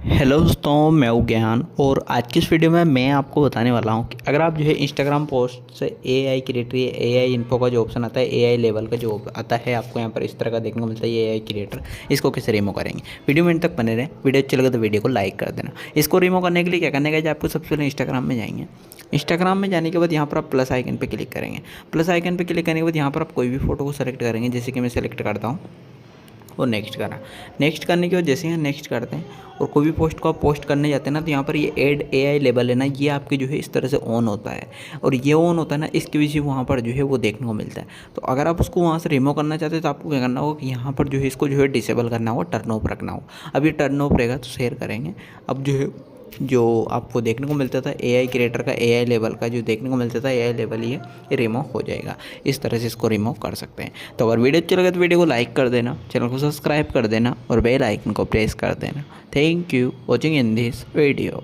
Hello दोस्तों, मैं हूँ ज्ञान। और आज की इस वीडियो में मैं आपको बताने वाला हूँ कि अगर आप जो है इंस्टाग्राम पोस्ट से एआई क्रिएटर या एआई इन्फो का जो ऑप्शन आता है, एआई लेवल का जो आता है, आपको यहाँ पर इस तरह का देखने को मिलता है एआई क्रिएटर, इसको कैसे रिमूव करेंगे। वीडियो में तक बने रहें। वीडियो अच्छी लगे तो वीडियो को लाइक कर देना। इसको रिमूव करने के लिए क्या करने का है, आपको सबसे पहले इंस्टाग्राम में जाएंगे। इंस्टाग्राम में जाने के बाद यहाँ पर आप प्लस आइकन पर क्लिक करेंगे। प्लस आइकन पर क्लिक करने के बाद यहाँ पर आप कोई भी फोटो को सेलेक्ट करेंगे, जैसे कि मैं सेलेक्ट करता हूँ और नेक्स्ट करा। नेक्स्ट करने के बाद जैसे यहाँ नेक्स्ट करते हैं और कोई भी पोस्ट को आप पोस्ट करने जाते हैं ना, तो यहाँ पर ये ऐड एआई लेबल है ना, ये आपके जो है इस तरह से ऑन होता है। और ये ऑन होता है ना, इसकी वजह से वहाँ पर जो है वो देखने को मिलता है। तो अगर आप उसको वहाँ से रिमूव करना चाहते हैं तो आपको क्या करना होगा कि यहाँ पर जो है इसको जो है डिसेबल करना होगा, टर्न ऑफ रखना होगा। अब ये टर्न ऑफ रहेगा तो शेयर करेंगे। अब जो है जो आपको देखने को मिलता था एआई क्रिएटर का, एआई लेवल का जो देखने को मिलता था एआई लेवल, ये रिमूव हो जाएगा। इस तरह से इसको रिमूव कर सकते हैं। तो अगर वीडियो अच्छी लगे तो वीडियो को लाइक कर देना, चैनल को सब्सक्राइब कर देना और बेल आइकन को प्रेस कर देना। Thank you watching in this video.